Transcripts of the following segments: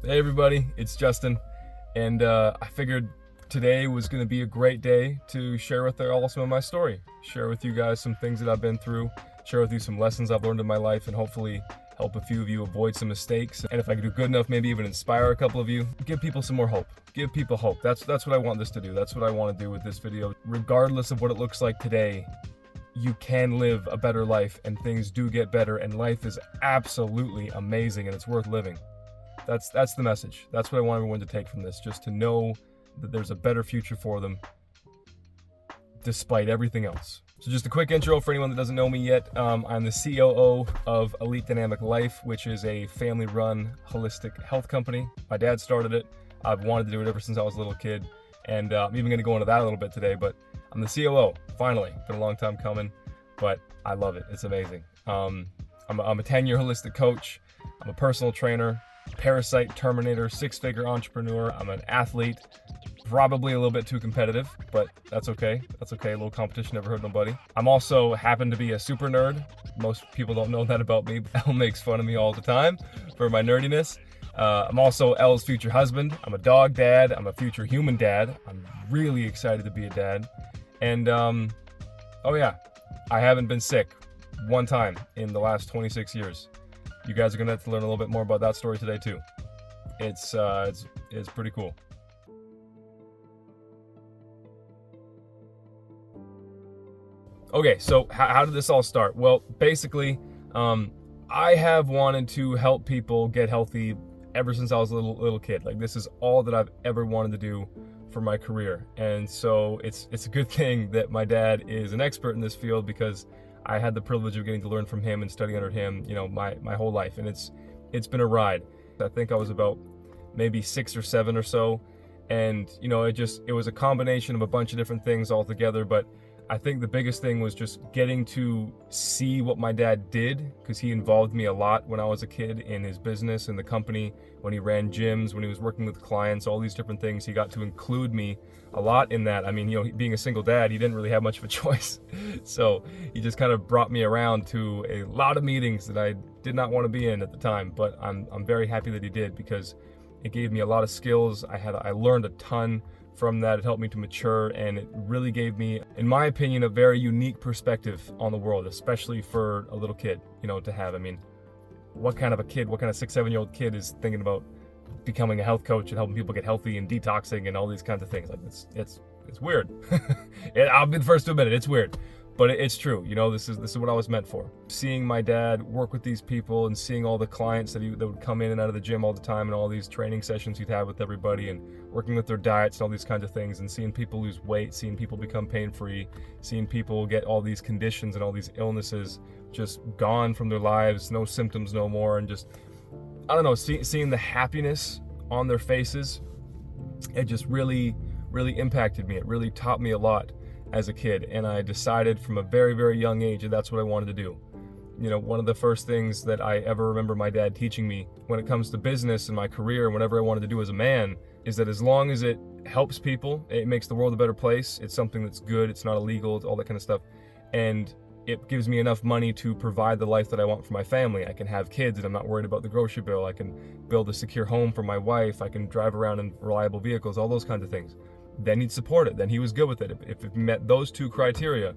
Hey everybody, it's Justyn, and I figured today was going to be a great day to share with all some of my story, share with you guys some things that I've been through, share with you some lessons I've learned in my life, and hopefully help a few of you avoid some mistakes. And if I can do good enough, maybe even inspire a couple of you, give people some more hope. Give people hope. That's what I want this to do. That's what I want to do with this video. Regardless of what it looks like today, you can live a better life, and things do get better, and life is absolutely amazing, and it's worth living. That's the message. That's what I want everyone to take from this, just to know that there's a better future for them despite everything else. So just a quick intro for anyone that doesn't know me yet. I'm the COO of Elite Dynamic Life, which is a family-run holistic health company. My dad started it. I've wanted to do it ever since I was a little kid, and I'm even going to go into that a little bit today, but I'm the COO, finally. Been a long time coming, but I love it. It's amazing. I'm a 10-year holistic coach. I'm a personal trainer, parasite terminator, six-figure entrepreneur. I'm an athlete, probably a little bit too competitive, but that's okay. That's okay. A little competition never hurt nobody. I'm also happen to be a super nerd. Most people don't know that about me. Elle makes fun of me all the time for my nerdiness. I'm also Elle's future husband. I'm a dog dad. I'm a future human dad. I'm really excited to be a dad. And oh yeah, I haven't been sick one time in the last 26 years. You guys are gonna have to learn a little bit more about that story today too. It's pretty cool. Okay, so how did this all start? Well, basically, I have wanted to help people get healthy ever since I was a little kid. Like, this is all that I've ever wanted to do for my career, and so it's a good thing that my dad is an expert in this field, because I had the privilege of getting to learn from him and study under him, you know, my whole life, and it's been a ride. I think I was about maybe 6 or 7 or so, and you know, it was a combination of a bunch of different things all together, but I think the biggest thing was just getting to see what my dad did, because he involved me a lot when I was a kid in his business, in the company, when he ran gyms, when he was working with clients, all these different things. He got to include me a lot in that. I mean, you know, being a single dad, he didn't really have much of a choice. So he just kind of brought me around to a lot of meetings that I did not want to be in at the time, but I'm very happy that he did, because it gave me a lot of skills. I learned a ton from that. It helped me to mature, and it really gave me, in my opinion, a very unique perspective on the world, especially for a little kid, you know, to have. I mean, what kind of 6, 7-year-old kid is thinking about becoming a health coach and helping people get healthy and detoxing and all these kinds of things? Like, it's weird. I'll be the first to admit it. It's weird, but it's true. You know, this is what I was meant for. Seeing my dad work with these people and seeing all the clients that would come in and out of the gym all the time, and all these training sessions he'd have with everybody, and working with their diets and all these kinds of things, and seeing people lose weight, seeing people become pain-free, seeing people get all these conditions and all these illnesses just gone from their lives, no symptoms no more, and just, I don't know, seeing the happiness on their faces, it just really, really impacted me. It really taught me a lot as a kid, and I decided from a very, very young age that that's what I wanted to do. You know, one of the first things that I ever remember my dad teaching me when it comes to business and my career and whatever I wanted to do as a man is that as long as it helps people, it makes the world a better place. It's something that's good. It's not illegal, all that kind of stuff. And it gives me enough money to provide the life that I want for my family. I can have kids and I'm not worried about the grocery bill. I can build a secure home for my wife. I can drive around in reliable vehicles, all those kinds of things. Then he'd support it. Then he was good with it. If it met those two criteria,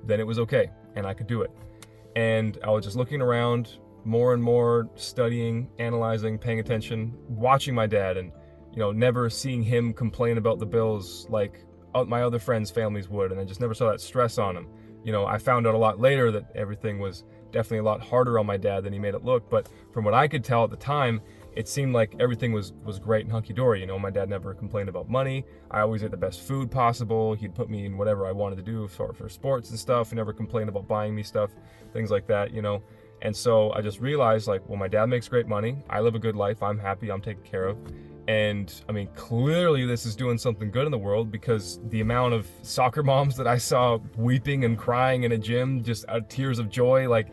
then it was okay, and I could do it. And I was just looking around, more and more studying, analyzing, paying attention, watching my dad, and you know, never seeing him complain about the bills like my other friends' families would, and I just never saw that stress on him. You know, I found out a lot later that everything was definitely a lot harder on my dad than he made it look, but from what I could tell at the time, it seemed like everything was great and hunky-dory. You know, my dad never complained about money. I always ate the best food possible. He'd put me in whatever I wanted to do for sports and stuff. He never complained about buying me stuff, things like that, you know. And so I just realized, like, well, my dad makes great money. I live a good life. I'm happy. I'm taken care of. And I mean, clearly this is doing something good in the world, because the amount of soccer moms that I saw weeping and crying in a gym, just tears of joy, like,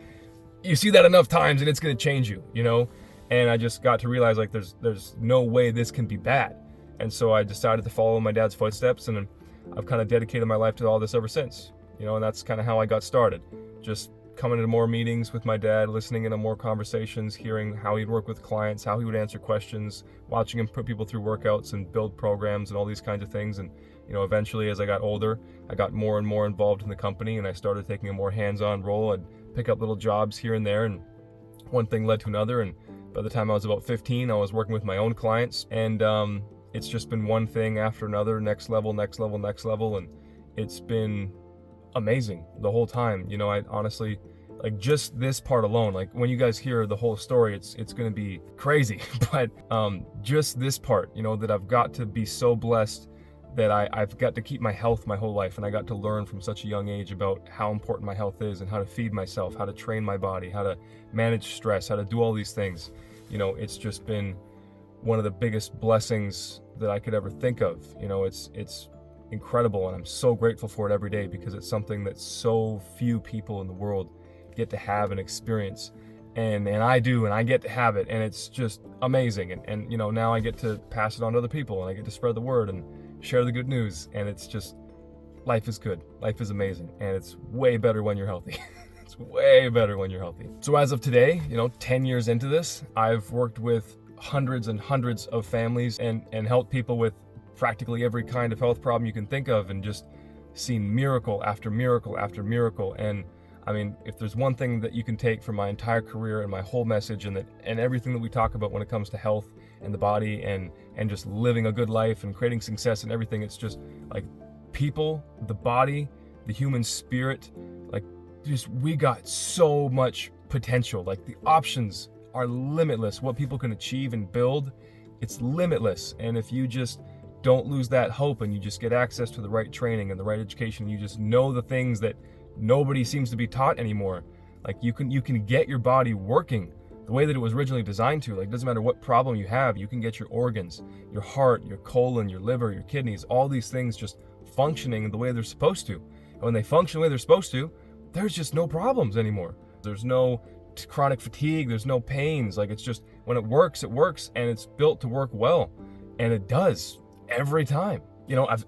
you see that enough times and it's going to change you, you know? And I just got to realize, like, there's no way this can be bad. And so I decided to follow my dad's footsteps, and I've kind of dedicated my life to all this ever since, you know, and that's kind of how I got started. Just coming to more meetings with my dad, listening into more conversations, hearing how he'd work with clients, how he would answer questions, watching him put people through workouts and build programs and all these kinds of things. And eventually, as I got older, I got more and more involved in the company, and I started taking a more hands-on role. I'd pick up little jobs here and there, and one thing led to another. And by the time I was about 15, I was working with my own clients, and it's just been one thing after another, next level, next level, next level, and it's been amazing the whole time. I honestly, like, just this part alone, like when you guys hear the whole story, it's gonna be crazy. But just this part, that I've got to be so blessed that I've got to keep my health my whole life, and I got to learn from such a young age about how important my health is and how to feed myself, how to train my body, how to manage stress, how to do all these things. It's just been one of the biggest blessings that I could ever think of. It's incredible, and I'm so grateful for it every day, because it's something that so few people in the world get to have and experience. And I do, and I get to have it, and it's just amazing. And now I get to pass it on to other people, and I get to spread the word and share the good news. And it's just, life is good. Life is amazing. And it's way better when you're healthy. It's way better when you're healthy. So as of today, 10 years into this, I've worked with hundreds and hundreds of families and helped people with practically every kind of health problem you can think of, and just seen miracle after miracle after miracle. And I mean, if there's one thing that you can take from my entire career and my whole message, and everything that we talk about when it comes to health and the body and just living a good life and creating success and everything, it's just like people, the body, the human spirit, like we got so much potential. Like the options are limitless. What people can achieve and build, it's limitless. And if you just don't lose that hope, and you just get access to the right training and the right education, you just know the things that nobody seems to be taught anymore. Like you can get your body working the way that it was originally designed to. Like, it doesn't matter what problem you have, you can get your organs, your heart, your colon, your liver, your kidneys, all these things just functioning the way they're supposed to. And when they function the way they're supposed to, there's just no problems anymore. There's no chronic fatigue, there's no pains. Like, it's just, when it works, and it's built to work well. And it does every time.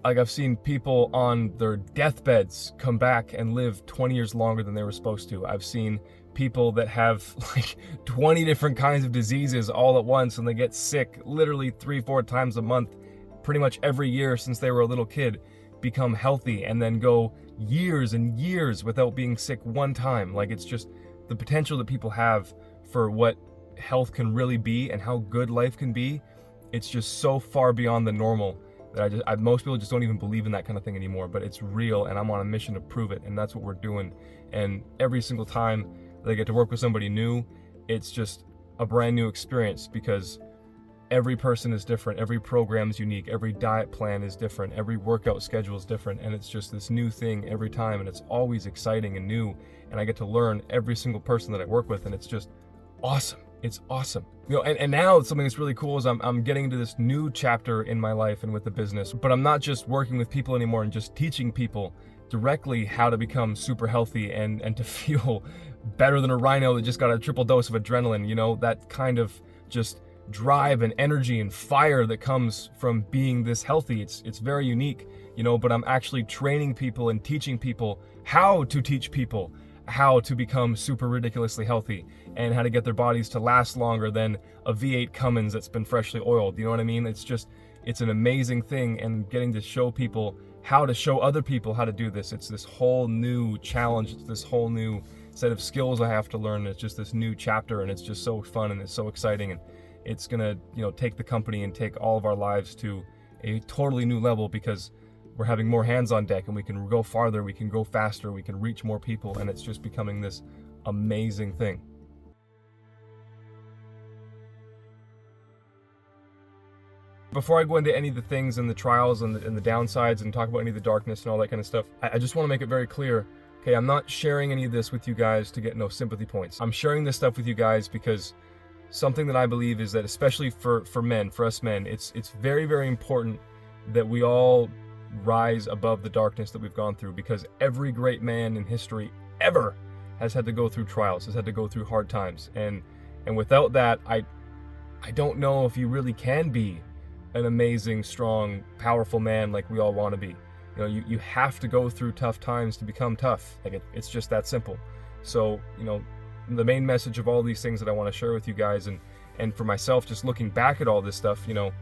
I've seen people on their deathbeds come back and live 20 years longer than they were supposed to. I've seen people that have like 20 different kinds of diseases all at once, and they get sick literally 3-4 times a month, pretty much every year since they were a little kid, become healthy and then go years and years without being sick one time. Like, it's just the potential that people have for what health can really be and how good life can be. It's just so far beyond the normal that most people just don't even believe in that kind of thing anymore. But it's real, and I'm on a mission to prove it, and that's what we're doing. And every single time that I get to work with somebody new, it's just a brand new experience, because every person is different, every program is unique, every diet plan is different, every workout schedule is different, and it's just this new thing every time, and it's always exciting and new, and I get to learn every single person that I work with, and it's just awesome. It's awesome. And now something that's really cool is I'm getting into this new chapter in my life and with the business, but I'm not just working with people anymore and just teaching people directly how to become super healthy and to feel better than a rhino that just got a triple dose of adrenaline, that kind of just drive and energy and fire that comes from being this healthy. It's very unique, but I'm actually training people and teaching people how to teach people how to become super ridiculously healthy, and how to get their bodies to last longer than a V8 Cummins that's been freshly oiled. You know what I mean? It's an amazing thing, and getting to show people how to show other people how to do this. It's this whole new challenge. It's this whole new set of skills I have to learn. It's just this new chapter, and it's just so fun, and it's so exciting, and it's gonna, take the company and take all of our lives to a totally new level, because we're having more hands on deck, and we can go farther, we can go faster, we can reach more people, and it's just becoming this amazing thing. Before I go into any of the things and the trials and the downsides and talk about any of the darkness and all that kind of stuff, I just want to make it very clear, okay, I'm not sharing any of this with you guys to get no sympathy points. I'm sharing this stuff with you guys because something that I believe is that, especially for men, for us men, it's very, very important that we all rise above the darkness that we've gone through, because every great man in history ever has had to go through trials, has had to go through hard times, and without that, I don't know if you really can be an amazing, strong, powerful man like we all want to be. You have to go through tough times to become tough. Like it's just that simple. So, the main message of all these things that I want to share with you guys, and for myself, just looking back at all this stuff, it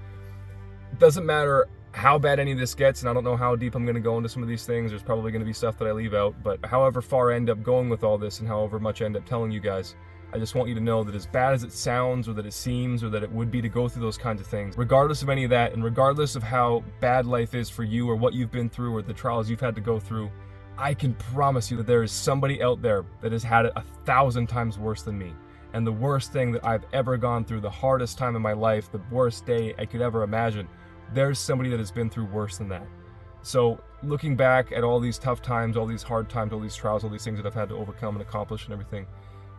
doesn't matter how bad any of this gets, and I don't know how deep I'm going to go into some of these things. There's probably going to be stuff that I leave out, but however far I end up going with all this and however much I end up telling you guys, I just want you to know that as bad as it sounds or that it seems or that it would be to go through those kinds of things, regardless of any of that and regardless of how bad life is for you or what you've been through or the trials you've had to go through, I can promise you that there is somebody out there that has had it 1,000 times worse than me. And the worst thing that I've ever gone through, the hardest time in my life, the worst day I could ever imagine, there's somebody that has been through worse than that. So looking back at all these tough times, all these hard times, all these trials, all these things that I've had to overcome and accomplish and everything,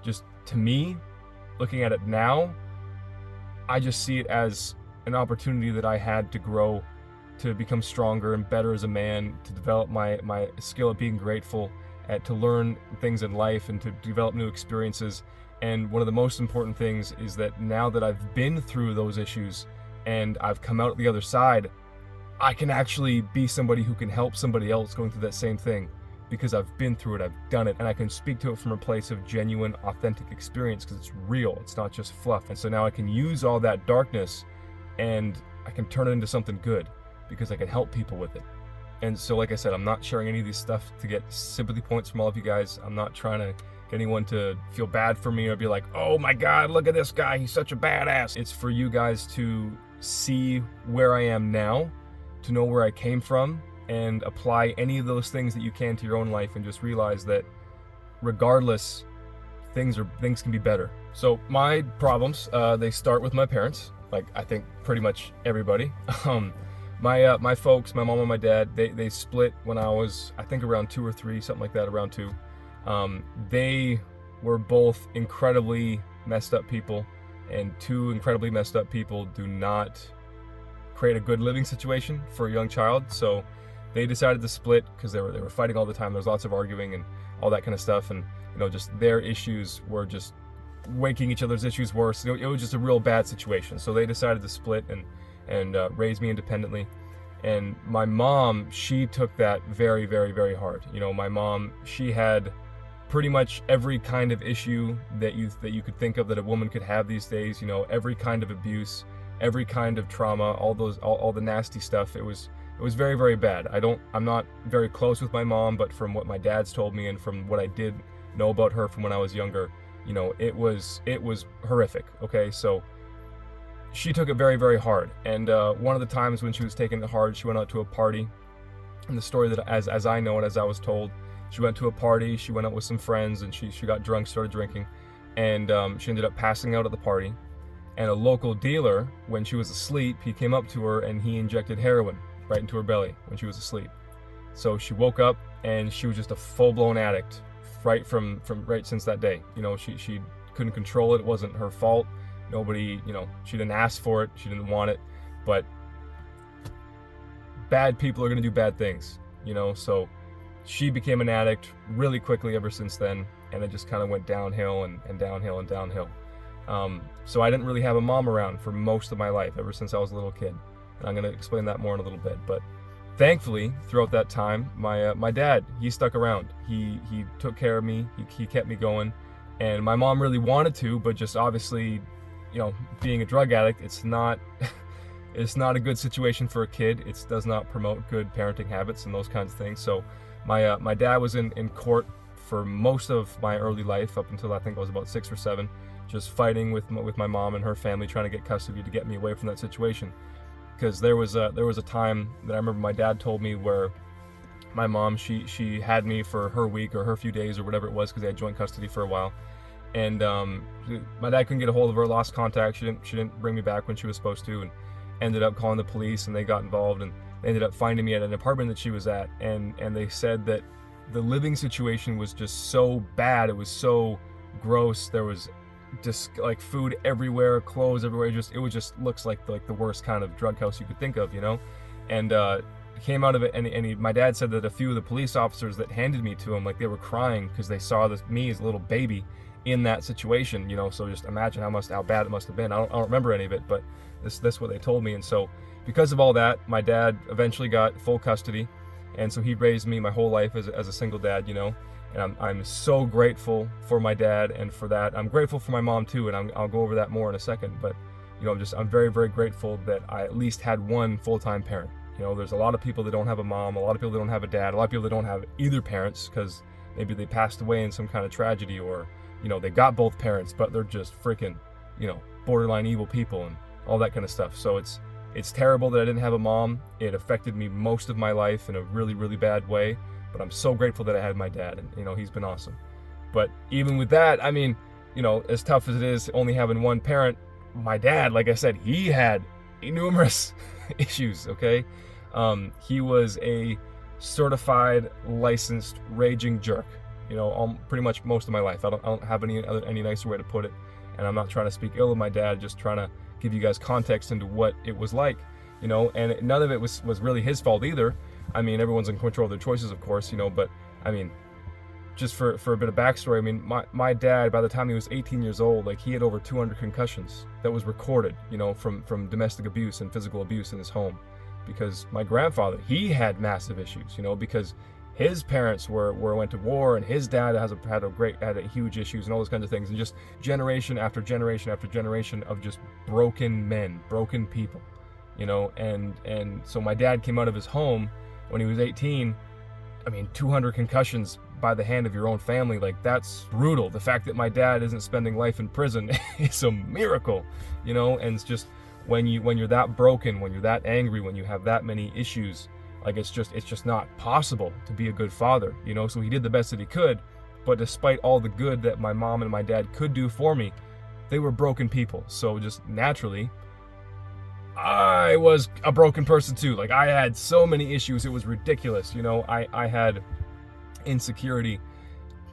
just to me, looking at it now, I just see it as an opportunity that I had to grow, to become stronger and better as a man, to develop my skill at being grateful, to learn things in life and to develop new experiences. And one of the most important things is that now that I've been through those issues and I've come out the other side, I can actually be somebody who can help somebody else going through that same thing, because I've been through it, I've done it, and I can speak to it from a place of genuine, authentic experience because it's real, it's not just fluff. And so now I can use all that darkness and I can turn it into something good because I can help people with it. And so, like I said, I'm not sharing any of this stuff to get sympathy points from all of you guys. I'm not trying to get anyone to feel bad for me or be like, oh my God, look at this guy, he's such a badass. It's for you guys to see where I am now, to know where I came from, and apply any of those things that you can to your own life, and just realize that regardless, things can be better. So my problems, they start with my parents, like I think pretty much everybody. My folks, my mom and my dad, they split when I was, I think, around 2 or 3, something like that, around 2. They were both incredibly messed up people, and 2 incredibly messed up people do not create a good living situation for a young child. So they decided to split because they were fighting all the time. There was lots of arguing and all that kind of stuff, and just their issues were just making each other's issues worse. It was just a real bad situation. So they decided to split and raise me independently. And my mom, she took that very, very, very hard. My mom, she had pretty much every kind of issue that you could think of that a woman could have these days. Every kind of abuse, every kind of trauma, all the nasty stuff. It was very, very bad. I'm not very close with my mom, but from what my dad's told me and from what I did know about her from when I was younger, it was horrific. Okay, so she took it very, very hard. And one of the times when she was taking it hard, she went out to a party. And the story that, as I know it, as I was told, she went to a party, she went out with some friends, and she got drunk, started drinking, and she ended up passing out at the party. And a local dealer, when she was asleep, he came up to her and he injected heroin right into her belly when she was asleep. So she woke up and she was just a full-blown addict right from right since that day. She couldn't control it. It wasn't her fault. Nobody, she didn't ask for it. She didn't want it. But bad people are going to do bad things, so she became an addict really quickly ever since then, and it just kind of went downhill and downhill and downhill. So I didn't really have a mom around for most of my life, ever since I was a little kid. And I'm going to explain that more in a little bit. But thankfully, throughout that time, my dad, he stuck around. He took care of me. He kept me going. And my mom really wanted to, but just obviously, being a drug addict, it's not a good situation for a kid. It does not promote good parenting habits and those kinds of things. So my dad was in court for most of my early life, up until I think I was about 6 or 7, just fighting with my mom and her family, trying to get custody to get me away from that situation. Because there was a time that I remember my dad told me where my mom, she had me for her week or her few days or whatever it was, because they had joint custody for a while. And my dad couldn't get a hold of her, lost contact. She didn't bring me back when she was supposed to, and ended up calling the police, and they got involved, and they ended up finding me at an apartment that she was at. And they said that the living situation was just so bad. It was so gross. There was just like food everywhere, clothes everywhere. It just looks like the worst kind of drug house you could think of, And came out of it, and my dad said that a few of the police officers that handed me to him, like, they were crying because they saw me as a little baby in that situation, So just imagine how bad it must have been. I don't remember any of it, but that's what they told me. And so because of all that, my dad eventually got full custody, and so he raised me my whole life as a single dad, And I'm so grateful for my dad and for that. I'm grateful for my mom too, and I'll go over that more in a second. But I'm very, very grateful that I at least had one full-time parent. There's a lot of people that don't have a mom, a lot of people that don't have a dad, a lot of people that don't have either parents because maybe they passed away in some kind of tragedy, or they got both parents, but they're just freaking borderline evil people and all that kind of stuff. So it's terrible that I didn't have a mom. It affected me most of my life in a really, really bad way. But I'm so grateful that I had my dad, and he's been awesome. But even with that, as tough as it is only having one parent, my dad, like I said, he had numerous issues. Okay, he was a certified, licensed raging jerk. Pretty much most of my life. I don't have any nicer way to put it. And I'm not trying to speak ill of my dad, just trying to give you guys context into what it was like. And none of it was really his fault either. Everyone's in control of their choices, of course, but just for a bit of backstory, my dad, by the time he was 18 years old, like, he had over 200 concussions that was recorded, from domestic abuse and physical abuse in his home. Because my grandfather, he had massive issues, because his parents went to war, and his dad had huge issues and all those kinds of things, and just generation after generation after generation of just broken men, broken people, and so my dad came out of his home when he was 18. 200 concussions by the hand of your own family, like, that's brutal. The fact that my dad isn't spending life in prison is a miracle, and it's just when you're that broken, when you're that angry, when you have that many issues, like, it's just not possible to be a good father, so he did the best that he could. But despite all the good that my mom and my dad could do for me, they were broken people. So just naturally, I was a broken person too. Like, I had so many issues, it was ridiculous. I had insecurity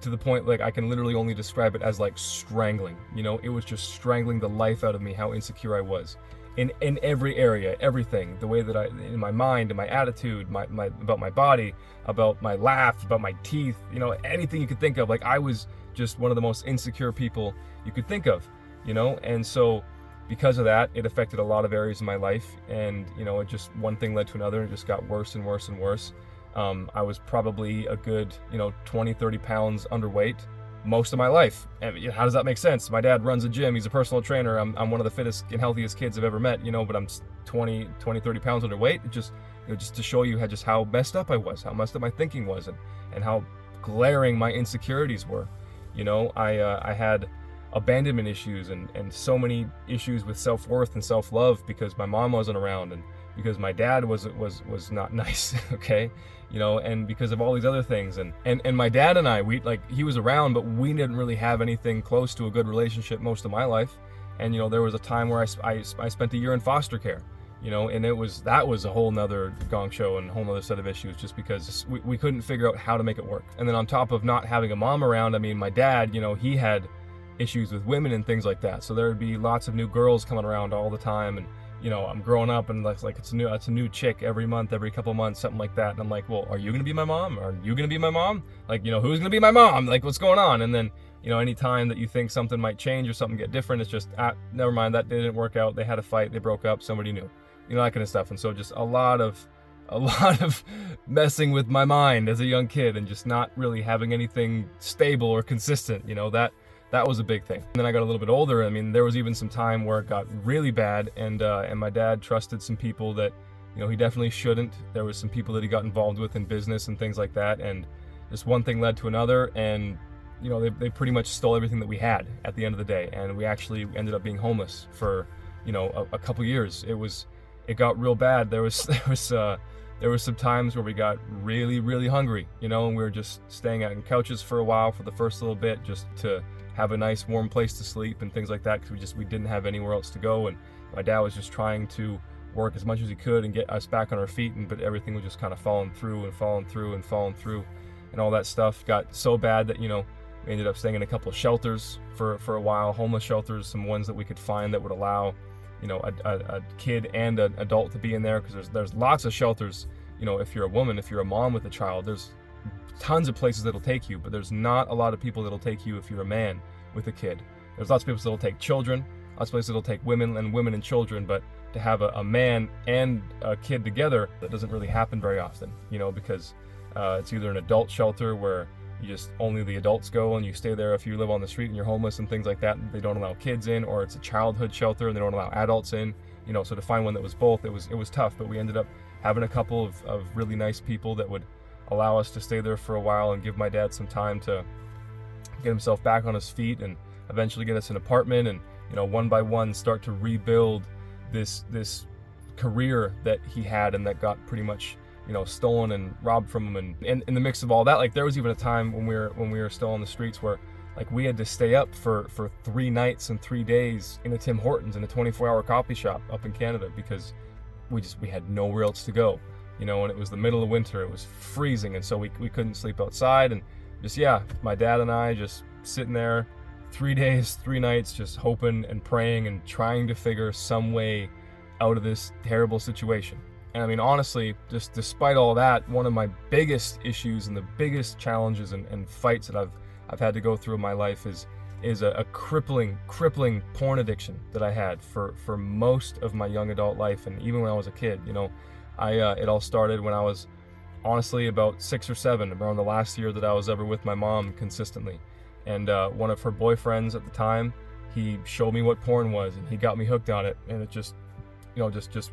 to the point, like, I can literally only describe it as like strangling. It was just strangling the life out of me how insecure I was in every area, everything. The way that in my mind, in my attitude, my about my body, about my laugh, about my teeth, anything you could think of. Like, I was just one of the most insecure people you could think of, and so because of that, it affected a lot of areas of my life, and it just, one thing led to another, and it just got worse and worse and worse. I was probably a good 20-30 pounds underweight most of my life. And how does that make sense? My dad runs a gym, he's a personal trainer, I'm one of the fittest and healthiest kids I've ever met, but I'm 20-30 pounds underweight. Just to show you how messed up I was, how messed up my thinking was, and how glaring my insecurities were. I had abandonment issues and so many issues with self-worth and self-love because my mom wasn't around, and because my dad was not nice, okay, and because of all these other things, and my dad and I, he was around, but we didn't really have anything close to a good relationship most of my life. And there was a time where I spent a year in foster care, and that was a whole nother gong show and a whole nother set of issues, just because we couldn't figure out how to make it work. And then on top of not having a mom around, my dad, he had issues with women and things like that. So there would be lots of new girls coming around all the time, and I'm growing up, and like it's a new chick every month, every couple months, something like that. And I'm like, well, are you gonna be my mom? Are you gonna be my mom? Like, who's gonna be my mom? Like, what's going on? And then any time that you think something might change or something get different, it's just, never mind, that didn't work out. They had a fight, they broke up, somebody new, that kind of stuff. And so just a lot of messing with my mind as a young kid, and just not really having anything stable or consistent. That was a big thing. And then I got a little bit older. There was even some time where it got really bad, and my dad trusted some people that, he definitely shouldn't. There was some people that he got involved with in business and things like that, and just one thing led to another, and they pretty much stole everything that we had at the end of the day, and we actually ended up being homeless for a couple years. It got real bad. There was some times where we got really, really hungry, and we were just staying out on couches for a while for the first little bit, just to have a nice warm place to sleep and things like that, because we didn't have anywhere else to go. And my dad was just trying to work as much as he could and get us back on our feet, but everything was just kind of falling through, and all that stuff got so bad that we ended up staying in a couple of shelters for a while, homeless shelters, some ones that we could find that would allow a kid and an adult to be in there, because there's lots of shelters. If you're a woman, if you're a mom with a child, there's tons of places that'll take you, but there's not a lot of people that'll take you if you're a man with a kid. There's lots of people that'll take children, lots of places that'll take women and children, but to have a man and a kid together, that doesn't really happen very often, because it's either an adult shelter where you just only the adults go and you stay there if you live on the street and you're homeless and things like that. They don't allow kids in, or it's a childhood shelter and they don't allow adults in. So to find one that was both, it was tough, but we ended up having a couple of really nice people that would allow us to stay there for a while and give my dad some time to get himself back on his feet and eventually get us an apartment and, one by one start to rebuild this career that he had and that got pretty much stolen and robbed from him. And in the mix of all that, like, there was even a time when we were still on the streets where, like, we had to stay up for 3 nights and 3 days in a Tim Hortons, in a 24-hour coffee shop up in Canada, because we had nowhere else to go, and it was the middle of winter, it was freezing, and so we couldn't sleep outside, and just, my dad and I just sitting there 3 days, 3 nights, just hoping and praying and trying to figure some way out of this terrible situation. And I mean, honestly, just despite all that, one of my biggest issues and the biggest challenges and fights that I've had to go through in my life is a crippling porn addiction that I had for most of my young adult life, and even when I was a kid. It all started when I was honestly about 6 or 7, around the last year that I was ever with my mom consistently. And one of her boyfriends at the time, he showed me what porn was, and he got me hooked on it, and it just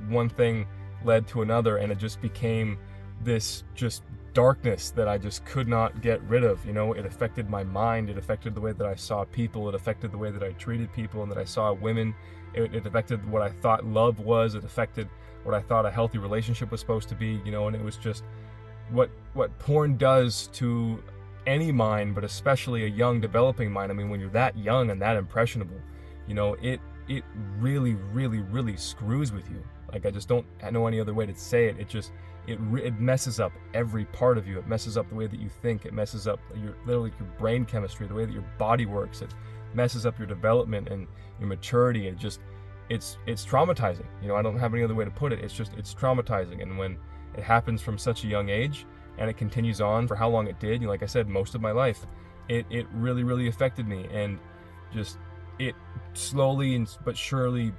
one thing led to another, and it just became this just darkness that I just could not get rid of. It affected my mind, it affected the way that I saw people, it affected the way that I treated people and that I saw women, it affected what I thought love was, it affected what I thought a healthy relationship was supposed to be, and it was just what porn does to any mind, but especially a young developing mind. I mean, when you're that young and that impressionable, it really, really, really screws with you. Like, I just don't know any other way to say it. It messes up every part of you. It messes up the way that you think. It messes up your brain chemistry, the way that your body works. It messes up your development and your maturity. It's traumatizing. I don't have any other way to put it. It's traumatizing. And when it happens from such a young age and it continues on for how long it did, like I said, most of my life, it really, really affected me, and just it slowly but surely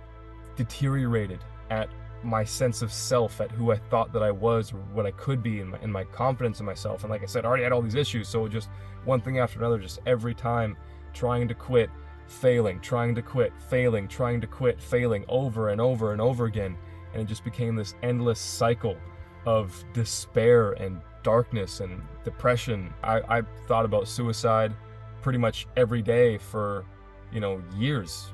deteriorated at my sense of self, at who I thought that I was, or what I could be, and my confidence in myself. And like I said, I already had all these issues, so just one thing after another, just every time trying to quit, failing, trying to quit, failing, trying to quit, failing, over and over and over again. And it just became this endless cycle of despair and darkness and depression. I thought about suicide pretty much every day for years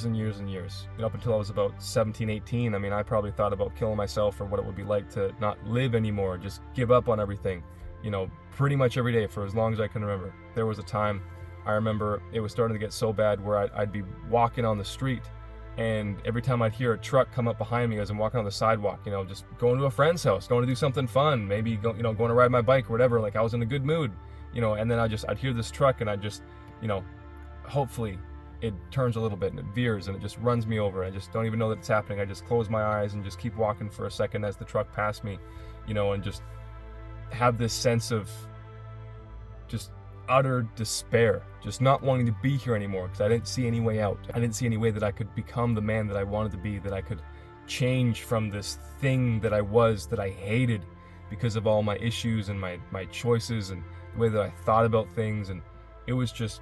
and years and years. Up until I was about 17, 18, I mean, I probably thought about killing myself, or what it would be like to not live anymore, just give up on everything, pretty much every day for as long as I can remember. There was a time, I remember, it was starting to get so bad where I'd be walking on the street, and every time I'd hear a truck come up behind me as I'm walking on the sidewalk, just going to a friend's house, going to do something fun, maybe going to ride my bike or whatever, like I was in a good mood, and then I'd hear this truck, and I just, hopefully it turns a little bit and it veers and it just runs me over. I just don't even know that it's happening. I just close my eyes and just keep walking for a second as the truck passed me, and just have this sense of just utter despair, just not wanting to be here anymore, because I didn't see any way out. I didn't see any way that I could become the man that I wanted to be, that I could change from this thing that I was, that I hated because of all my issues and my choices and the way that I thought about things. And it was just,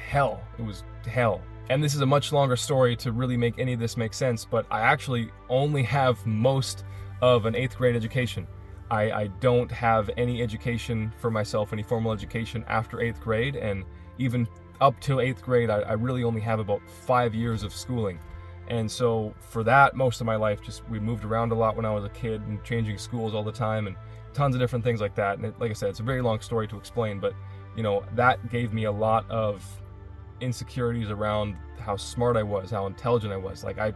hell. It was hell. And this is a much longer story to really make any of this make sense, but I actually only have most of an 8th grade education. I don't have any education for myself, any formal education after 8th grade, and even up till 8th grade, I really only have about 5 years of schooling. And so for that, most of my life, we moved around a lot when I was a kid and changing schools all the time and tons of different things like that. And like I said, it's a very long story to explain, but that gave me a lot of insecurities around how smart I was, how intelligent I was. Like I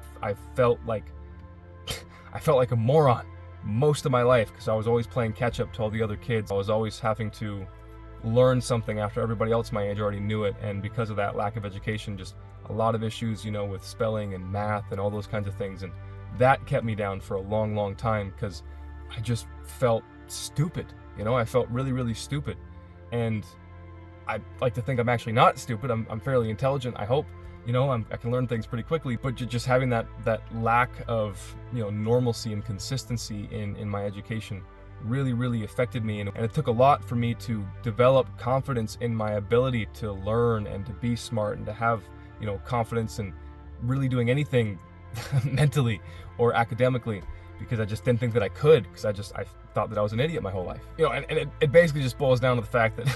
felt like I felt like a moron most of my life, because I was always playing catch up to all the other kids. I was always having to learn something after everybody else my age already knew it, and because of that lack of education, just a lot of issues, with spelling and math and all those kinds of things. And that kept me down for a long, long time, because I just felt stupid. I felt really, really stupid. And I like to think I'm actually not stupid. I'm fairly intelligent, I hope. I can learn things pretty quickly, but just having that lack of, normalcy and consistency in my education really, really affected me. And it took a lot for me to develop confidence in my ability to learn and to be smart and to have, confidence in really doing anything mentally or academically, because I just didn't think that I could, because I thought that I was an idiot my whole life. And it basically just boils down to the fact that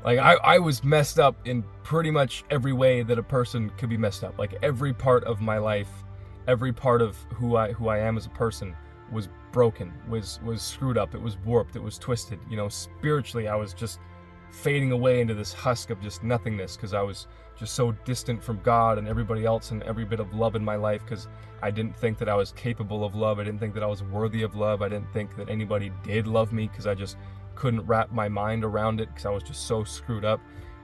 like I was messed up in pretty much every way that a person could be messed up. Like every part of my life, every part of who I am as a person was broken, was screwed up, it was warped, it was twisted. Spiritually I was just fading away into this husk of just nothingness, because I was just so distant from God and everybody else and every bit of love in my life, because I didn't think that I was capable of love. I didn't think that I was worthy of love. I didn't think that anybody did love me, because I just couldn't wrap my mind around it, because I was just so screwed up.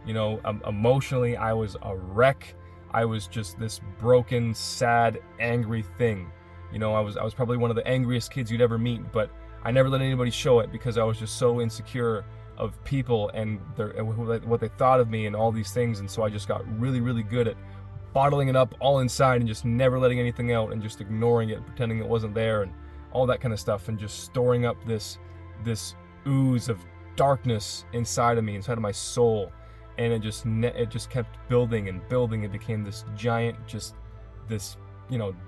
Emotionally I was a wreck. I was just this broken, sad, angry thing. I was probably one of the angriest kids you'd ever meet, but I never let anybody show it, because I was just so insecure of people and what they thought of me and all these things. And so I just got really, really good at bottling it up all inside and just never letting anything out and just ignoring it, pretending it wasn't there and all that kind of stuff, and just storing up this ooze of darkness inside of me, inside of my soul. And it just kept building and building. It became this giant, this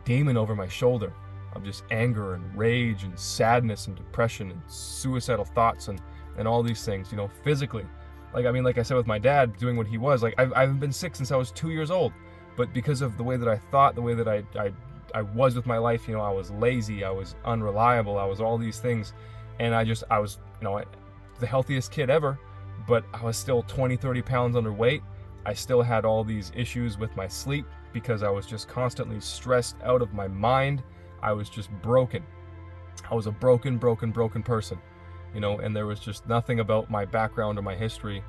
demon over my shoulder of just anger and rage and sadness and depression and suicidal thoughts and all these things. Physically, like I said, with my dad doing what he was, like I've been sick since I was 2 years old, but because of the way that I thought, the way that I was with my life, I was lazy, I was unreliable, I was all these things, and I was the healthiest kid ever, but I was still 20-30 pounds underweight. I still had all these issues with my sleep, because I was just constantly stressed out of my mind. I was just broken. I was a broken person, and there was just nothing about my background or my history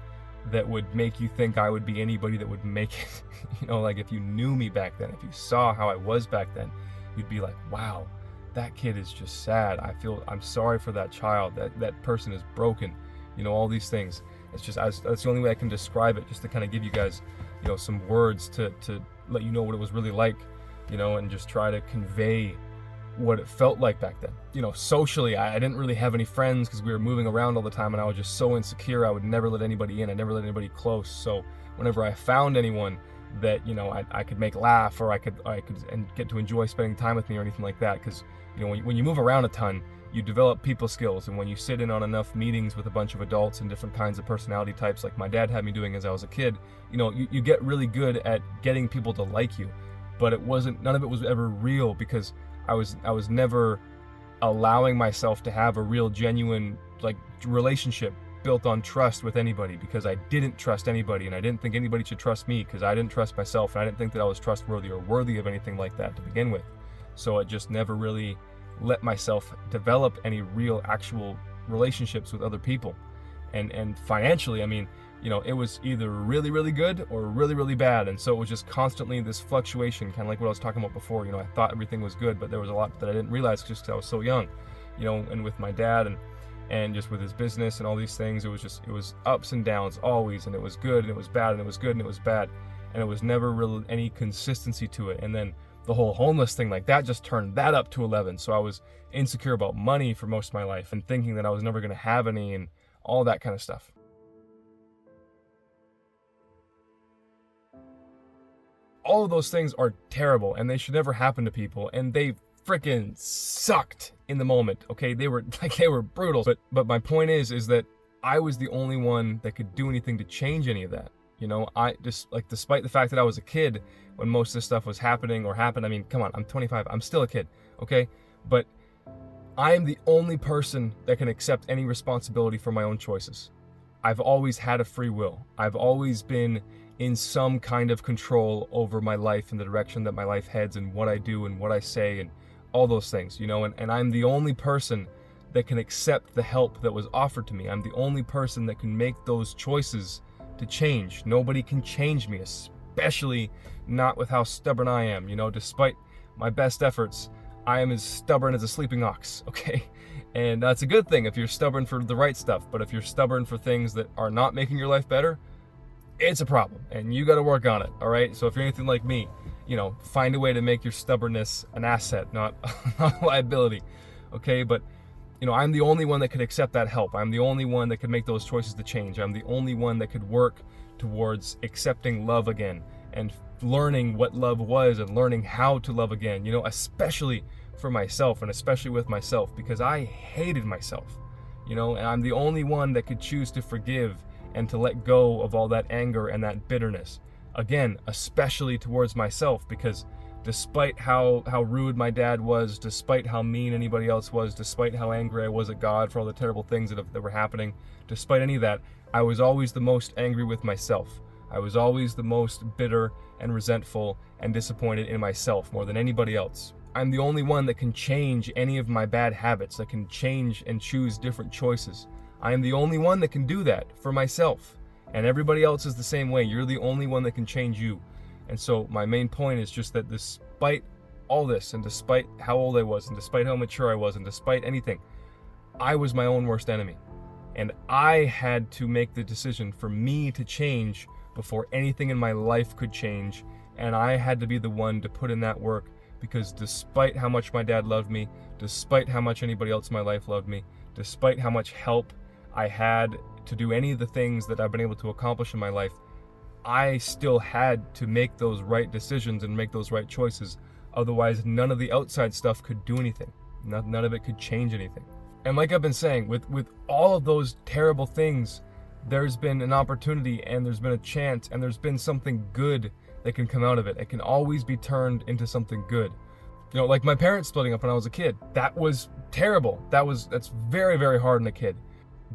that would make you think I would be anybody that would make it. Like if you knew me back then, if you saw how I was back then, you'd be like, wow, that kid is just sad. I'm sorry for that child. That person is broken. All these things. That's the only way I can describe it, just to kind of give you guys, some words to let you know what it was really like, and just try to convey what it felt like back then. Socially, I didn't really have any friends, because we were moving around all the time, and I was just so insecure. I would never let anybody in. I never let anybody close. So whenever I found anyone that I could make laugh, or I could and get to enjoy spending time with me or anything like that, because when you move around a ton, you develop people skills, and when you sit in on enough meetings with a bunch of adults and different kinds of personality types, like my dad had me doing as I was a kid, you get really good at getting people to like you. But none of it was ever real, because I was never allowing myself to have a real, genuine relationship built on trust with anybody, because I didn't trust anybody, and I didn't think anybody should trust me, because I didn't trust myself, and I didn't think that I was trustworthy or worthy of anything like that to begin with. So I just never really let myself develop any real, actual relationships with other people. And financially, it was either really, really good or really, really bad. And so it was just constantly this fluctuation, kind of like what I was talking about before. I thought everything was good, but there was a lot that I didn't realize just because I was so young, and with my dad and just with his business and all these things, it was ups and downs always, and it was good and it was bad, and it was good and it was bad, and it was never really any consistency to it. And then the whole homeless thing, like that, just turned that up to 11. So I was insecure about money for most of my life, and thinking that I was never going to have any, and all that kind of stuff. All of those things are terrible, and they should never happen to people, and they freaking sucked in the moment. Okay, they were brutal. But my point is that I was the only one that could do anything to change any of that. I just, despite the fact that I was a kid when most of this stuff was happened. Come on, I'm 25. I'm still a kid, okay? But I am the only person that can accept any responsibility for my own choices. I've always had a free will. I've always been in some kind of control over my life and the direction that my life heads, and what I do and what I say and all those things, and I'm the only person that can accept the help that was offered to me. I'm the only person that can make those choices to change. Nobody can change me, especially not with how stubborn I am. Despite my best efforts, I am as stubborn as a sleeping ox, okay? And that's a good thing if you're stubborn for the right stuff, but if you're stubborn for things that are not making your life better, it's a problem, and you got to work on it, all right? So if you're anything like me, find a way to make your stubbornness an asset, not a liability, okay? But I'm the only one that could accept that help. I'm the only one that could make those choices to change. I'm the only one that could work towards accepting love again and learning what love was and learning how to love again, especially for myself and especially with myself, because I hated myself, and I'm the only one that could choose to forgive and to let go of all that anger and that bitterness. Again, especially towards myself, because despite how rude my dad was, despite how mean anybody else was, despite how angry I was at God for all the terrible things that were happening, despite any of that, I was always the most angry with myself. I was always the most bitter and resentful and disappointed in myself more than anybody else. I'm the only one that can change any of my bad habits, that can change and choose different choices. I am the only one that can do that for myself. And everybody else is the same way. You're the only one that can change you. And so my main point is just that despite all this, and despite how old I was, and despite how mature I was, and despite anything, I was my own worst enemy. And I had to make the decision for me to change before anything in my life could change. And I had to be the one to put in that work, because despite how much my dad loved me, despite how much anybody else in my life loved me, despite how much help I had to do any of the things that I've been able to accomplish in my life, I still had to make those right decisions and make those right choices. Otherwise, none of the outside stuff could do anything. None of it could change anything. And like I've been saying, with all of those terrible things, there's been an opportunity and there's been a chance and there's been something good that can come out of it. It can always be turned into something good. Like my parents splitting up when I was a kid. That was terrible. That's very, very hard on a kid.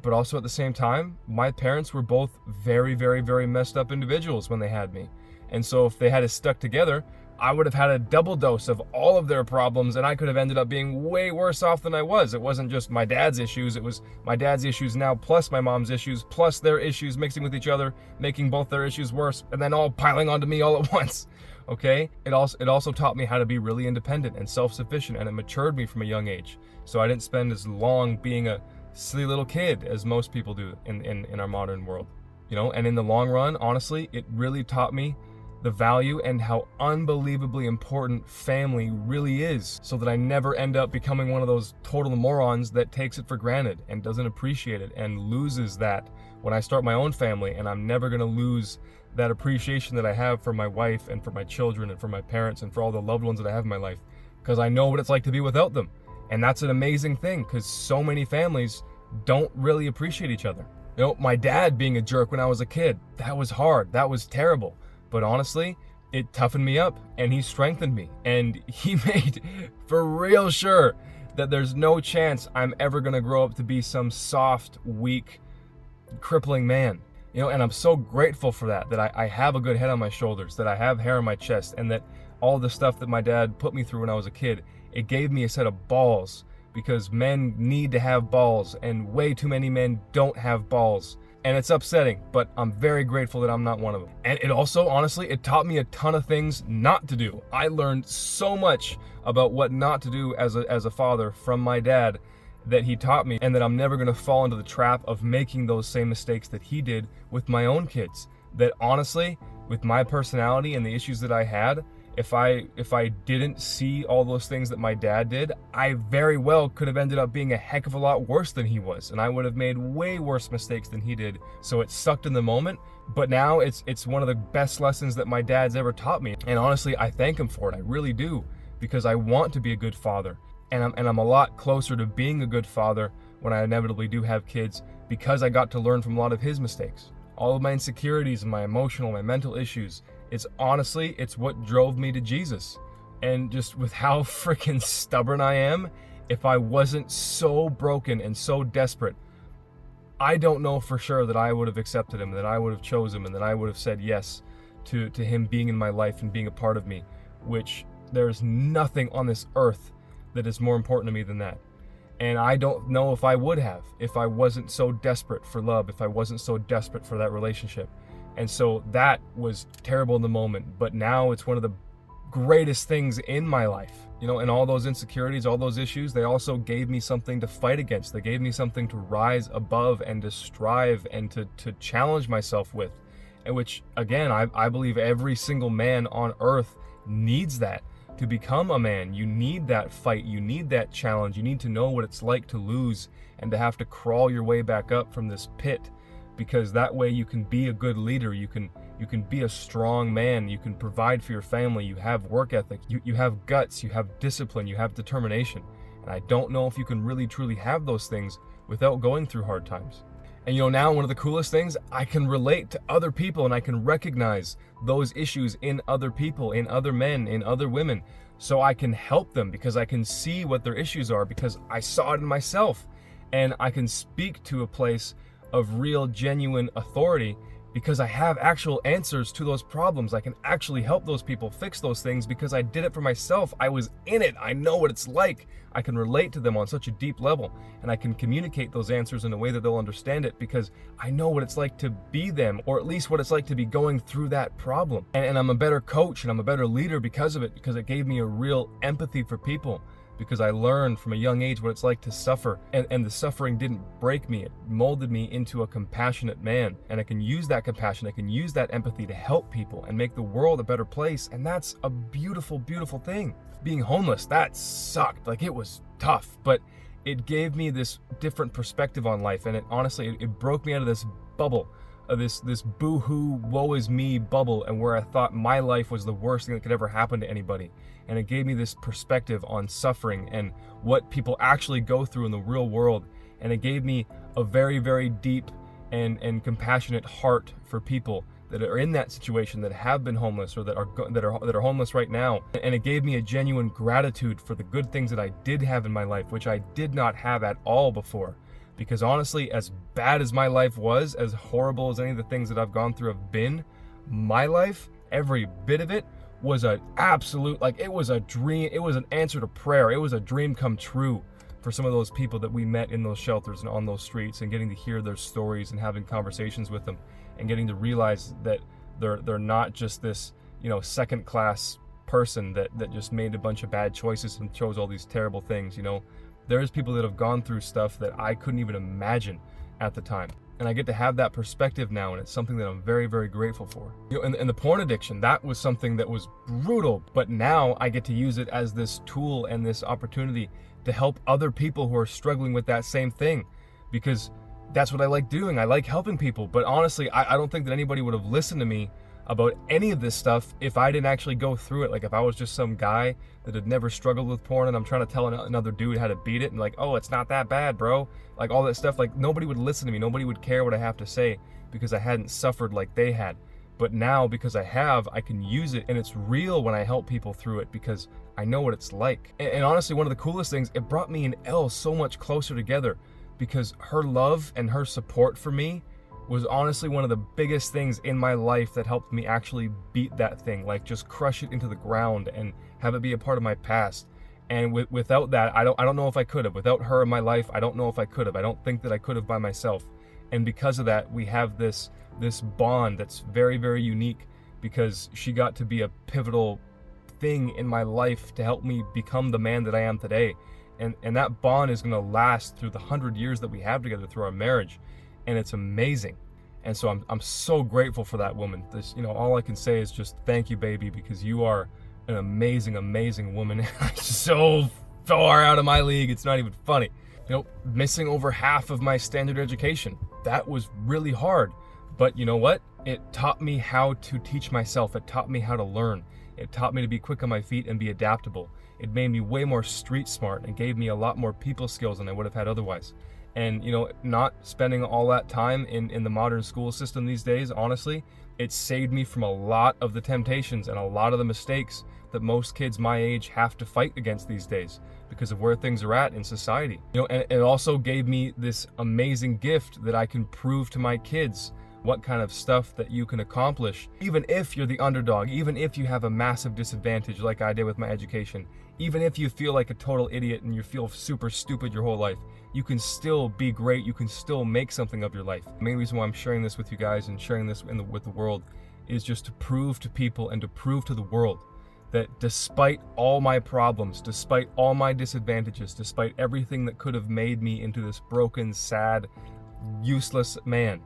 But also at the same time, my parents were both very, very, very messed up individuals when they had me. And so if they had us stuck together, I would have had a double dose of all of their problems, and I could have ended up being way worse off than I was. It wasn't just my dad's issues, it was my dad's issues now plus my mom's issues, plus their issues mixing with each other, making both their issues worse, and then all piling onto me all at once. Okay? It also taught me how to be really independent and self-sufficient, and it matured me from a young age. So I didn't spend as long being a silly little kid as most people do in our modern world. And in the long run, honestly, it really taught me the value and how unbelievably important family really is, so that I never end up becoming one of those total morons that takes it for granted and doesn't appreciate it and loses that when I start my own family. And I'm never going to lose that appreciation that I have for my wife and for my children and for my parents and for all the loved ones that I have in my life, because I know what it's like to be without them. And that's an amazing thing, because so many families don't really appreciate each other. My dad being a jerk when I was a kid, that was hard, that was terrible. But honestly, it toughened me up and he strengthened me. And he made for real sure that there's no chance I'm ever gonna grow up to be some soft, weak, crippling man. And I'm so grateful for that I have a good head on my shoulders, that I have hair on my chest, and that all the stuff that my dad put me through when I was a kid, it gave me a set of balls, because men need to have balls, and way too many men don't have balls. And it's upsetting, but I'm very grateful that I'm not one of them. And it also, honestly, it taught me a ton of things not to do. I learned so much about what not to do as a father from my dad that he taught me, and that I'm never gonna fall into the trap of making those same mistakes that he did with my own kids. That honestly, with my personality and the issues that I had, if I didn't see all those things that my dad did, I very well could have ended up being a heck of a lot worse than he was, and I would have made way worse mistakes than he did. So it sucked in the moment, but now it's one of the best lessons that my dad's ever taught me. And honestly, I thank him for it. I really do, because I want to be a good father, and I'm a lot closer to being a good father when I inevitably do have kids, because I got to learn from a lot of his mistakes. All of my insecurities and my emotional, my mental issues, it's what drove me to Jesus. And just with how freaking stubborn I am, if I wasn't so broken and so desperate, I don't know for sure that I would have accepted him, that I would have chosen him, and that I would have said yes to him being in my life and being a part of me, which there's nothing on this earth that is more important to me than that. And I don't know if I would have, if I wasn't so desperate for love, if I wasn't so desperate for that relationship. And so that was terrible in the moment, but now it's one of the greatest things in my life. And all those insecurities, all those issues, they also gave me something to fight against. They gave me something to rise above and to strive and to challenge myself with. And which, again, I believe every single man on earth needs that, to become a man. You need that fight, you need that challenge, you need to know what it's like to lose and to have to crawl your way back up from this pit, because that way you can be a good leader, you can be a strong man, you can provide for your family, you have work ethic, you have guts, you have discipline, you have determination. And I don't know if you can really truly have those things without going through hard times. And now one of the coolest things, I can relate to other people and I can recognize those issues in other people, in other men, in other women. So I can help them because I can see what their issues are, because I saw it in myself. And I can speak to a place of real, genuine authority because I have actual answers to those problems. I can actually help those people fix those things because I did it for myself. I was in it. I know what it's like. I can relate to them on such a deep level, and I can communicate those answers in a way that they'll understand it because I know what it's like to be them, or at least what it's like to be going through that problem. And I'm a better coach and I'm a better leader because of it, because it gave me a real empathy for people, because I learned from a young age what it's like to suffer, and the suffering didn't break me. It molded me into a compassionate man, and I can use that compassion, I can use that empathy to help people and make the world a better place, and that's a beautiful, beautiful thing. Being homeless, that sucked. Like, it was tough, but it gave me this different perspective on life, and it broke me out of this bubble, of this boo-hoo, woe is me bubble, and where I thought my life was the worst thing that could ever happen to anybody. And it gave me this perspective on suffering and what people actually go through in the real world. And it gave me a very, very deep and compassionate heart for people that are in that situation, that have been homeless, or that are homeless right now. And it gave me a genuine gratitude for the good things that I did have in my life, which I did not have at all before. Because honestly, as bad as my life was, as horrible as any of the things that I've gone through have been, my life, every bit of it, was an absolute, like, it was a dream. It was an answer to prayer. It was a dream come true for some of those people that we met in those shelters and on those streets, and getting to hear their stories and having conversations with them, and getting to realize that they're not just this, second class person that just made a bunch of bad choices and chose all these terrible things. There's people that have gone through stuff that I couldn't even imagine at the time. And I get to have that perspective now, and it's something that I'm very, very grateful for. And the porn addiction, that was something that was brutal, but now I get to use it as this tool and this opportunity to help other people who are struggling with that same thing, because that's what I like doing. I like helping people, but honestly, I don't think that anybody would have listened to me about any of this stuff if I didn't actually go through it. Like, if I was just some guy that had never struggled with porn and I'm trying to tell another dude how to beat it, and like, oh, it's not that bad, bro, like all that stuff, like nobody would listen to me, nobody would care what I have to say because I hadn't suffered like they had. But now, because I can use it, and it's real when I help people through it because I know what it's like. And honestly, one of the coolest things, it brought me and Elle so much closer together, because her love and her support for me was honestly one of the biggest things in my life that helped me actually beat that thing, like just crush it into the ground and have it be a part of my past. And without that, I don't know if I could have. Without her in my life, I don't know if I could have. I don't think that I could have by myself. And because of that, we have this bond that's very, very unique, because she got to be a pivotal thing in my life to help me become the man that I am today. And that bond is going to last through the 100 years that we have together through our marriage. And it's amazing. And so I'm so grateful for that woman. All I can say is just thank you, baby, because you are an amazing, amazing woman. So far out of my league, it's not even funny. Missing over half of my standard education, that was really hard. But you know what? It taught me how to teach myself. It taught me how to learn. It taught me to be quick on my feet and be adaptable. It made me way more street smart and gave me a lot more people skills than I would have had otherwise. And not spending all that time in the modern school system these days, honestly, it saved me from a lot of the temptations and a lot of the mistakes that most kids my age have to fight against these days because of where things are at in society. And it also gave me this amazing gift that I can prove to my kids what kind of stuff that you can accomplish, even if you're the underdog, even if you have a massive disadvantage like I did with my education, even if you feel like a total idiot and you feel super stupid your whole life, you can still be great. You can still make something of your life. The main reason why I'm sharing this with you guys and sharing this with the world is just to prove to people and to prove to the world that despite all my problems, despite all my disadvantages, despite everything that could have made me into this broken, sad, useless man,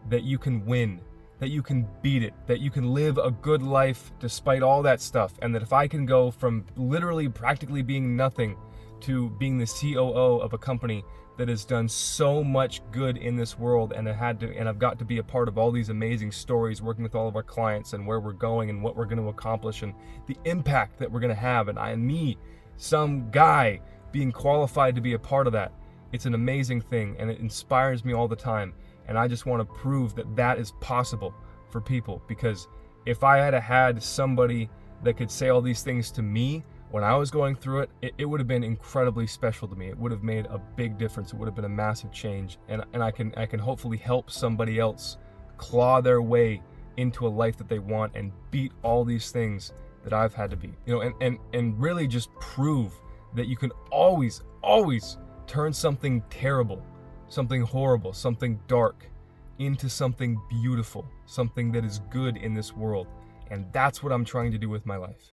that you can win, that you can beat it, that you can live a good life despite all that stuff, and that if I can go from literally practically being nothing to being the COO of a company that has done so much good in this world, and I've got to be a part of all these amazing stories, working with all of our clients and where we're going and what we're going to accomplish and the impact that we're going to have, and me, some guy, being qualified to be a part of that. It's an amazing thing, and it inspires me all the time. And I just want to prove that that is possible for people, because if I had somebody that could say all these things to me when I was going through it, it would have been incredibly special to me. It would have made a big difference. It would have been a massive change. And I can hopefully help somebody else claw their way into a life that they want and beat all these things that I've had to beat. And really just prove that you can always turn something terrible, something horrible, something dark, into something beautiful, something that is good in this world. And that's what I'm trying to do with my life.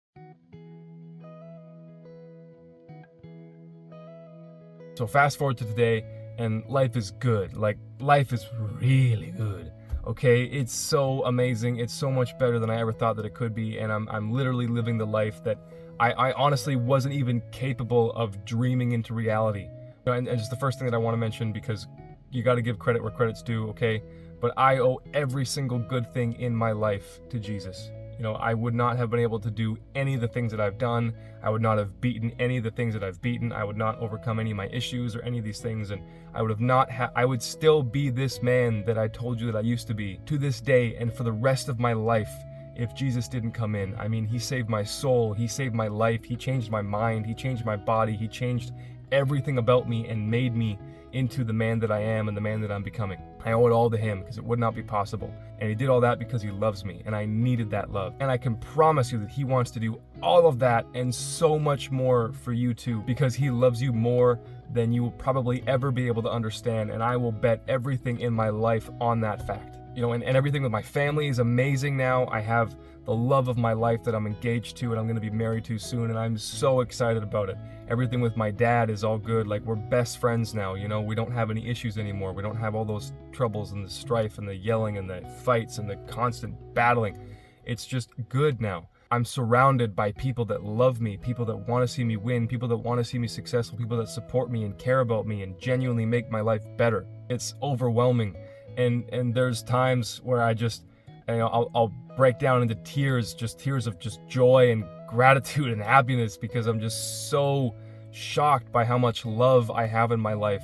So fast forward to today, and life is good. Like, life is really good. Okay, it's so amazing. It's so much better than I ever thought that it could be, and I'm literally living the life that I honestly wasn't even capable of dreaming into reality. And just the first thing that I want to mention, because you got to give credit where credit's due, okay? But I owe every single good thing in my life to Jesus. I would not have been able to do any of the things that I've done. I would not have beaten any of the things that I've beaten. I would not overcome any of my issues or any of these things. And I would have not I would still be this man that I told you that I used to be to this day and for the rest of my life if Jesus didn't come in. I mean, he saved my soul. He saved my life. He changed my mind. He changed my body. He changed everything about me and made me into the man that I am and the man that I'm becoming. I owe it all to him, because it would not be possible. And he did all that because he loves me, and I needed that love. And I can promise you that he wants to do all of that and so much more for you too, because he loves you more than you will probably ever be able to understand. And I will bet everything in my life on that fact. And everything with my family is amazing now. I have the love of my life that I'm engaged to and I'm going to be married to soon, and I'm so excited about it. Everything with my dad is all good. Like, we're best friends now. We don't have any issues anymore. We don't have all those troubles and the strife and the yelling and the fights and the constant battling. It's just good now. I'm surrounded by people that love me, people that want to see me win, people that want to see me successful, people that support me and care about me and genuinely make my life better. It's overwhelming. And there's times where I just, I'll break down into tears of just joy and gratitude and happiness, because I'm just so shocked by how much love I have in my life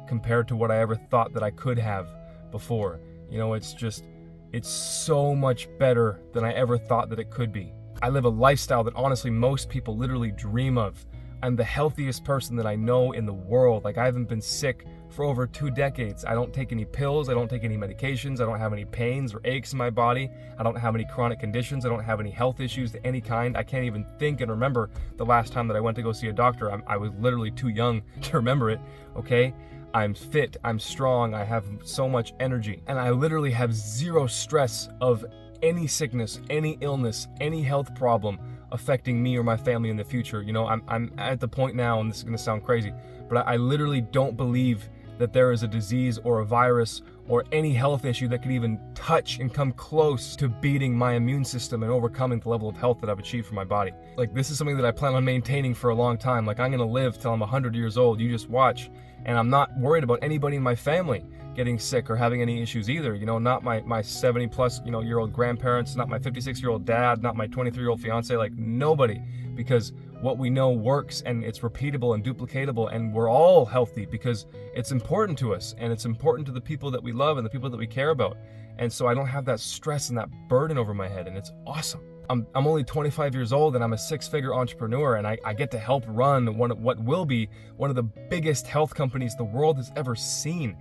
compared to what I ever thought that I could have before. It's so much better than I ever thought that it could be. I live a lifestyle that honestly most people literally dream of. I'm the healthiest person that I know in the world. Like, I haven't been sick for over 2 decades. I don't take any pills. I don't take any medications. I don't have any pains or aches in my body. I don't have any chronic conditions. I don't have any health issues of any kind. I can't even think and remember the last time that I went to go see a doctor. I was literally too young to remember it, okay? I'm fit. I'm strong. I have so much energy. And I literally have zero stress of any sickness, any illness, any health problem affecting me or my family in the future. I'm at the point now, and this is going to sound crazy, but I literally don't believe that there is a disease or a virus or any health issue that could even touch and come close to beating my immune system and overcoming the level of health that I've achieved for my body. Like, this is something that I plan on maintaining for a long time. Like, I'm going to live till I'm 100 years old. You just watch. And I'm not worried about anybody in my family getting sick or having any issues either. Not my 70 plus, year old grandparents, not my 56-year-old dad, not my 23-year-old fiance, like nobody, because what we know works and it's repeatable and duplicatable, and we're all healthy because it's important to us and it's important to the people that we love and the people that we care about. And so I don't have that stress and that burden over my head, and it's awesome. I'm only 25 years old and I'm a 6-figure entrepreneur, and I get to help run what will be one of the biggest health companies the world has ever seen.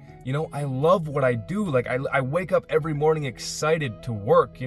I love what I do. Like, I wake up every morning excited to work,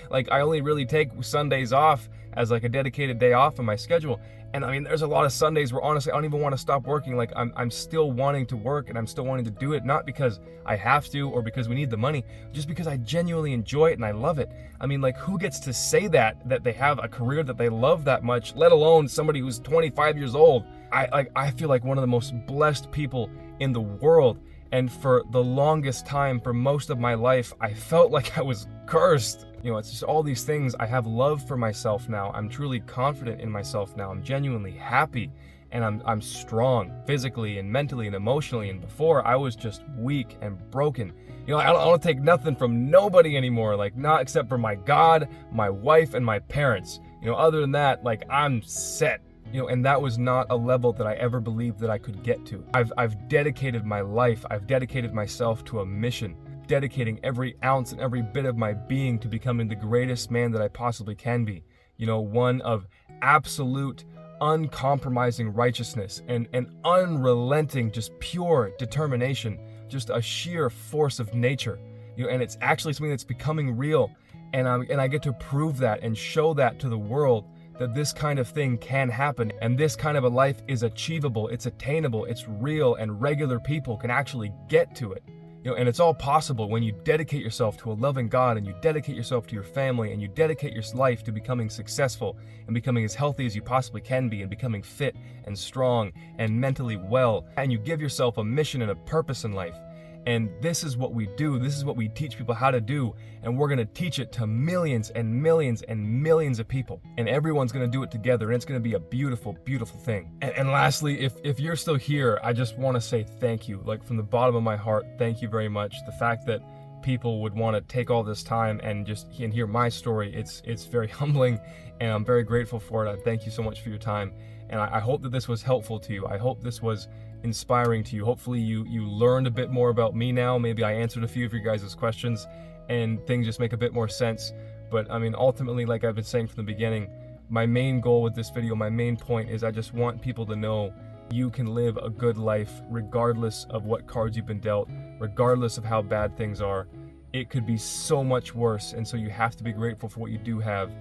like I only really take Sundays off as like a dedicated day off in my schedule. And I mean, there's a lot of Sundays where honestly, I don't even want to stop working. Like, I'm still wanting to work and I'm still wanting to do it, not because I have to or because we need the money, just because I genuinely enjoy it and I love it. I mean, like, who gets to say that they have a career that they love that much, let alone somebody who's 25 years old? I feel like one of the most blessed people in the world. And for the longest time, for most of my life, I felt like I was cursed. You know, it's just all these things. I have love for myself now. I'm truly confident in myself now. I'm genuinely happy, and I'm strong physically and mentally and emotionally. And before, I was just weak and broken. You know, I don't take nothing from nobody anymore, like not except for my God, my wife, and my parents. You know, other than that, like I'm set. You know, and that was not a level that I ever believed that I could get to. I've dedicated my life, I've dedicated myself to a mission, dedicating every ounce and every bit of my being to becoming the greatest man that I possibly can be. You know, one of absolute, uncompromising righteousness and unrelenting, just pure determination, just a sheer force of nature. You know, and it's actually something that's becoming real, and I get to prove that and show that to the world, that this kind of thing can happen, and this kind of a life is achievable, it's attainable, it's real, and regular people can actually get to it. You know, and it's all possible when you dedicate yourself to a loving God, and you dedicate yourself to your family, and you dedicate your life to becoming successful and becoming as healthy as you possibly can be, and becoming fit and strong and mentally well, and you give yourself a mission and a purpose in life. And this is what we do. This is what we teach people how to do. And we're going to teach it to millions and millions and millions of people. And everyone's going to do it together. And it's going to be a beautiful, beautiful thing. And lastly, if you're still here, I just want to say thank you. Like from the bottom of my heart, thank you very much. The fact that people would want to take all this time and hear my story, it's very humbling. And I'm very grateful for it. I thank you so much for your time. And I hope that this was helpful to you. I hope this was inspiring to you. Hopefully you learned a bit more about me now. Maybe I answered a few of your guys' questions and things just make a bit more sense. But I mean, ultimately, like I've been saying from the beginning, my main goal with this video, my main point is I just want people to know you can live a good life regardless of what cards you've been dealt, regardless of how bad things are. It could be so much worse, and so you have to be grateful for what you do have,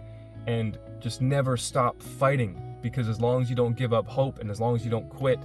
and just never stop fighting, because as long as you don't give up hope and as long as you don't quit,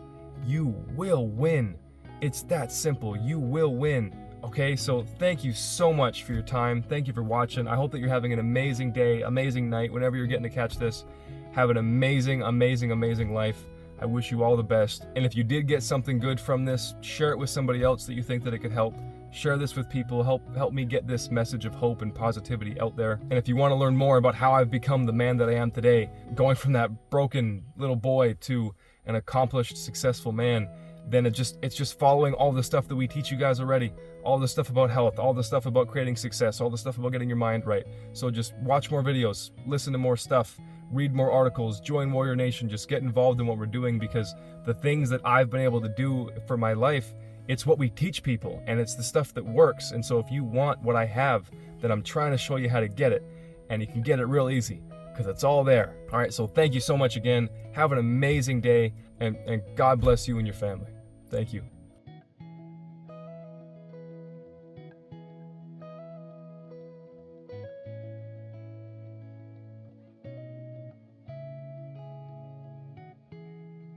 you will win. It's that simple. You will win. Okay, so thank you so much for your time. Thank you for watching. I hope that you're having an amazing day, amazing night, whenever you're getting to catch this. Have an amazing, amazing, amazing life. I wish you all the best. And if you did get something good from this, share it with somebody else that you think that it could help. Share this with people. Help me get this message of hope and positivity out there. And if you want to learn more about how I've become the man that I am today, going from that broken little boy to an accomplished, successful man, then it's just following all the stuff that we teach you guys already. All the stuff about health, all the stuff about creating success, all the stuff about getting your mind right. So just watch more videos, listen to more stuff, read more articles, join Warrior Nation, just get involved in what we're doing, because the things that I've been able to do for my life, it's what we teach people, and it's the stuff that works. And so if you want what I have, then I'm trying to show you how to get it, and you can get it real easy, because it's all there. All right, so thank you so much again. Have an amazing day, and God bless you and your family. Thank you.